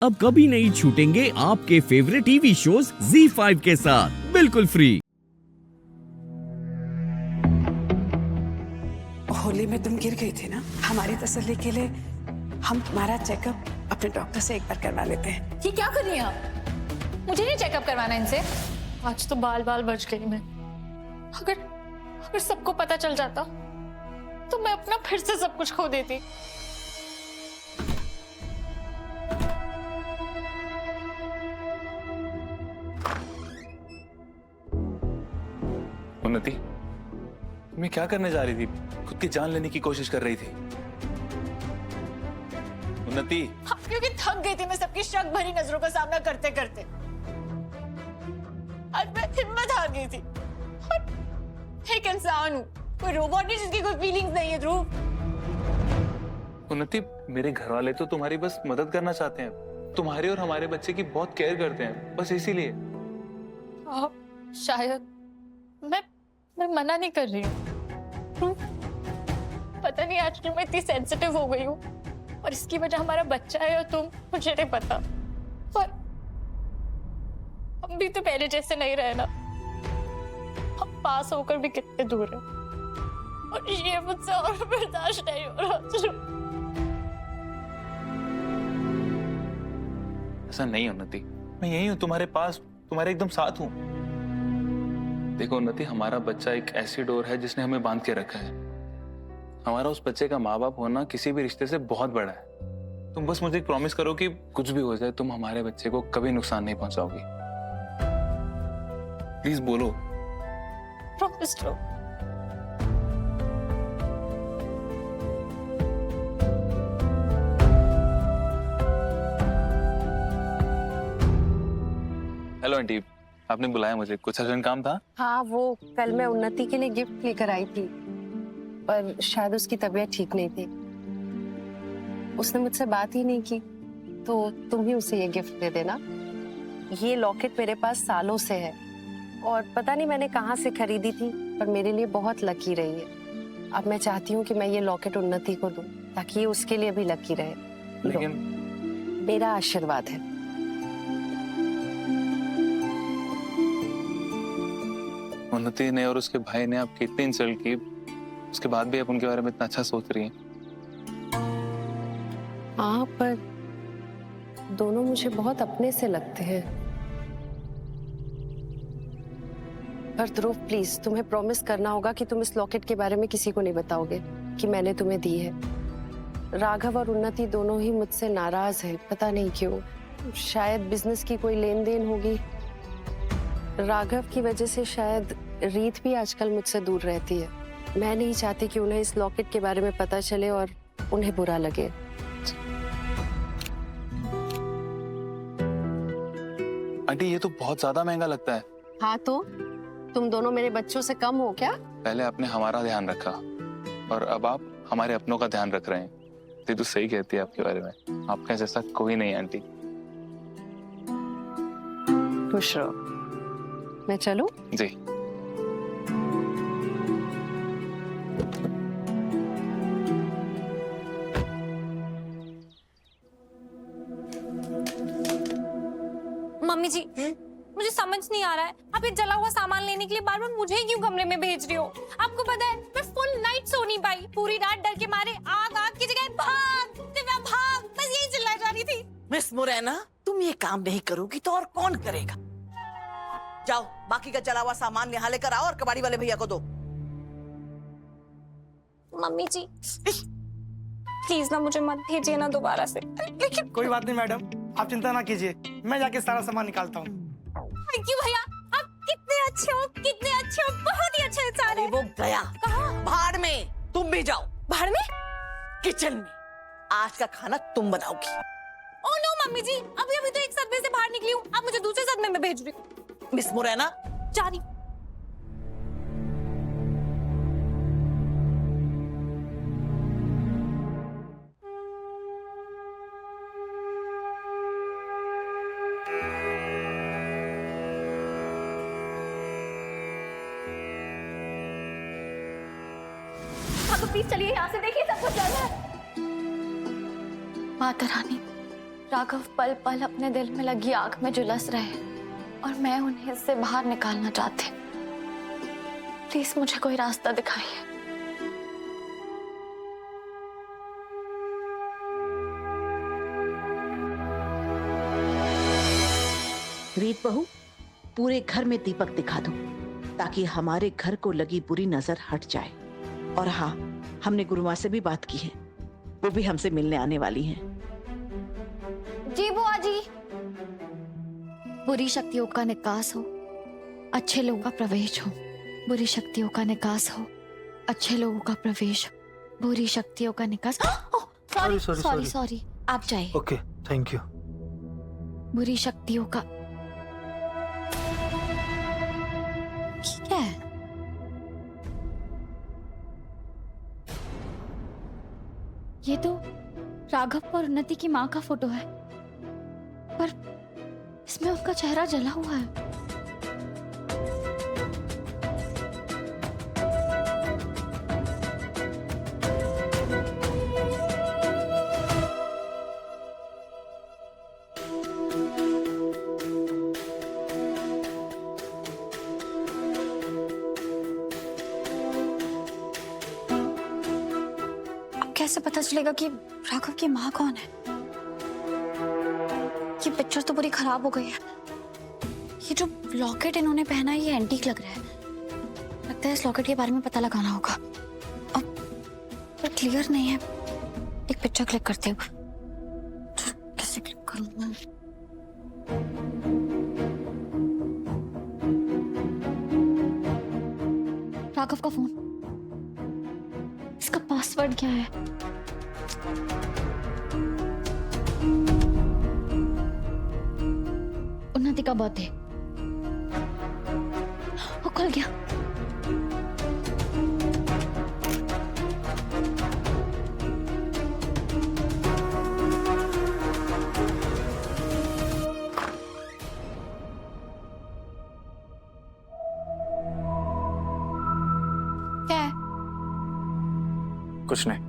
अब कभी नहीं छूटेंगे आपके फेवरेट टीवी शोज ZEE5 के साथ बिल्कुल फ्री। होली में तुम गिर गई थी ना, हमारी तसल्ली के लिए हम तुम्हारा चेकअप अपने डॉक्टर से एक बार करवा लेते हैं। ये क्या कर रही हैं आप? मुझे नहीं चेकअप करवाना इनसे। आज तो बाल बाल बच गई मैं। अगर सबको पता चल जाता तो मैं अपना फिर से सब कुछ खो देती। उन्नति, तुम्हें क्या करने जा रही थी? खुद की जान लेने की कोशिश कर रही थी। उन्नति, हाँ, क्योंकि थक गई थी मैं सबकी शक भरी नजरों का सामना करते करते। आज मैं हिम्मत हार गई थी। और एक इंसान हूँ, कोई रोबोट नहीं जिसकी कोई फीलिंग्स नहीं है। ध्रुव, उन्नति, मेरे घर वाले तो तुम्हारी बस मदद करना चाहते हैं। तुम्हारे और हमारे बच्चे की बहुत केयर करते हैं, बस इसीलिए। शायद मैं मना नहीं कर रही हूँ। पता नहीं आज क्यों मैं इतनी सेंसिटिव हो गई हूँ, और इसकी वजह हमारा बच्चा है या तुम, मुझे नहीं पता। पर हम भी तो पहले जैसे नहीं रहे ना। हम पास होकर भी कितने दूर हैं, और ये मुझसे और बर्दाश्त नहीं हो रहा। ऐसा नहीं उन्नति, मैं यही हूँ तुम्हारे पास, तुम्हारे एकदम साथ हूँ। देखो उन्नति, हमारा बच्चा एक ऐसी डोर है जिसने हमें बांध के रखा है। हमारा उस बच्चे का माँ बाप होना किसी भी रिश्ते से बहुत बड़ा है। तुम बस मुझे एक प्रॉमिस करो कि कुछ भी हो जाए तुम हमारे बच्चे को कभी नुकसान नहीं पहुंचाओगी। प्लीज बोलो। प्रॉमिस करो। हेलो आंटी, आपने बुलाया मुझे, कुछ अर्जेंट काम था? हाँ, वो कल मैं उन्नति के लिए गिफ्ट लेकर आई थी, पर शायद उसकी तबीयत ठीक नहीं थी। उसने मुझसे बात ही नहीं की, तो तुम ही उसे ये गिफ्ट दे देना। ये लॉकेट मेरे पास सालों से है, और पता नहीं मैंने कहाँ से खरीदी थी, पर मेरे लिए बहुत लकी रही है। अब मैं चाहती हूँ कि मैं ये लॉकेट उन्नति को दूँ, ताकि ये उसके लिए भी लकी रहे। लेकिन मेरा आशीर्वाद है। उन्नति ने और उसके भाई ने आपकी इतनी इंसल्ट की, उसके बाद भी आप उनके बारे में इतना अच्छा सोच रही हैं। हाँ, पर दोनों मुझे बहुत अपने से लगते हैं। पर ध्रुव, प्लीज तुम्हें प्रॉमिस करना होगा कि तुम इस लॉकेट के बारे में किसी को नहीं बताओगे कि मैंने तुम्हें दी है। राघव और उन्नति दोनों ही मुझसे नाराज हैं, पता नहीं क्यों। शायद बिजनेस की कोई लेन देन होगी। राघव की वजह से शायद रीत भी आजकल मुझसे दूर रहती है। मैं नहीं चाहती कि उन्हें इस लॉकेट के बारे में पता चले और उन्हें बुरा लगे। आंटी, ये तो बहुत ज्यादा महंगा लगता है। हाँ, तो तुम दोनों मेरे बच्चों से कम हो क्या? पहले आपने हमारा ध्यान रखा, और अब आप हमारे अपनों का ध्यान रख रहे हैं। ये तो सही कहती है आपके बारे में। आपका जैसा कोई नहीं आंटी। खुश रहो। मैं चलूं? जी। मम्मी जी, मुझे समझ नहीं आ रहा है, आप ये जला हुआ सामान लेने के लिए बार बार मुझे ही क्यों कमरे में भेज रही हो? आपको पता है मैं फुल नाइट सो नहीं पाई। पूरी रात डर के मारे आग आग की जगह भाग दिव्या भाग, बस यही चिल्लाई जा रही थी। मिस मुरैना, तुम ये काम नहीं करोगी तो और कौन करेगा? जाओ, बाकी का जला हुआ सामान यहाँ लेकर आओ और कबाड़ी वाले भैया को दो। मम्मी जी प्लीज ना, मुझे मत भेजिए ना दोबारा से। लेकिन कोई बात नहीं मैडम, आप चिंता ना कीजिए, मैं जाके सारा सामान निकालता हूँ। थैंक यू भैया, आप कितने अच्छे हो, कितने अच्छे हो, बहुत ही अच्छे इंसान अरे हैं। वो गया कहाँ? भाड़ में। तुम भी जाओ बाहर में? किचन में। आज का खाना तुम बनाओगी। ओह नो मम्मी जी, अभी अभी तो एक सदमे से बाहर निकली हूँ, आप मुझे दूसरे सदमे में भेज रही हो। मिस मुरैना, जा रही। हाँ तो प्लीज चलिए यहाँ से, देखिए सब कुछ चल रहा है। माता रानी, राघव पल पल अपने दिल में लगी आग में झुलस रहे और मैं उन्हें इससे बाहर निकालना चाहती। प्लीज मुझे कोई रास्ता दिखाइए। रीत बहू, पूरे घर में दीपक दिखा दो ताकि हमारे घर को लगी बुरी नजर हट जाए। और हाँ, हमने गुरुमा से भी बात की है, वो भी हमसे मिलने आने वाली हैं। जी बुआ जी। बुरी शक्तियों का निकास हो, अच्छे लोगों का प्रवेश हो। बुरी शक्तियों का निकास हो, अच्छे लोगों का प्रवेश हो। बुरी शक्तियों का निकास। सॉरी सॉरी सॉरी, आप जाइए। Okay, thank you. बुरी शक्तियों का क्या है? ये तो राघव और उन्नति की माँ का फोटो है, पर इसमें उनका चेहरा जला हुआ है। कैसे पता चलेगा कि राघव की माँ कौन है? ये पिक्चर तो पूरी खराब हो गई है। ये जो लॉकेट इन्होंने पहना है ये एंटीक लग रहा है। लगता है इस लॉकेट के बारे में पता लगाना होगा। अब पर क्लियर नहीं है। एक पिक्चर क्लिक करते हो। कैसे क्लिक करूँ मैं? राघव का फोन। इसका पासवर्ड क्या है? उन्नति का बर्थडे। वो खुल गया। क्या है? कुछ नहीं।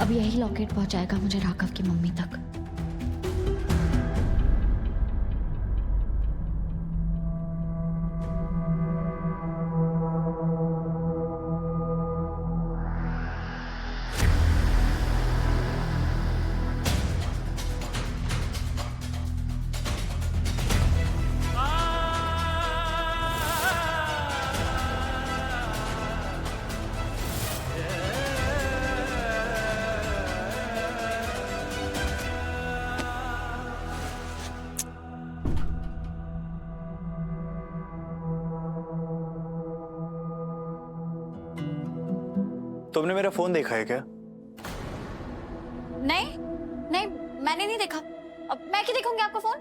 अब यही लॉकेट पहुंचाएगा मुझे राघव की मम्मी तक। तुमने मेरा फोन देखा है क्या? नहीं नहीं, मैंने नहीं देखा। अब मैं क्यों देखूंगी आपका फोन?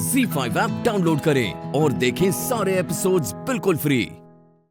Z5 ऐप डाउनलोड करें और देखें सारे एपिसोड्स बिल्कुल फ्री।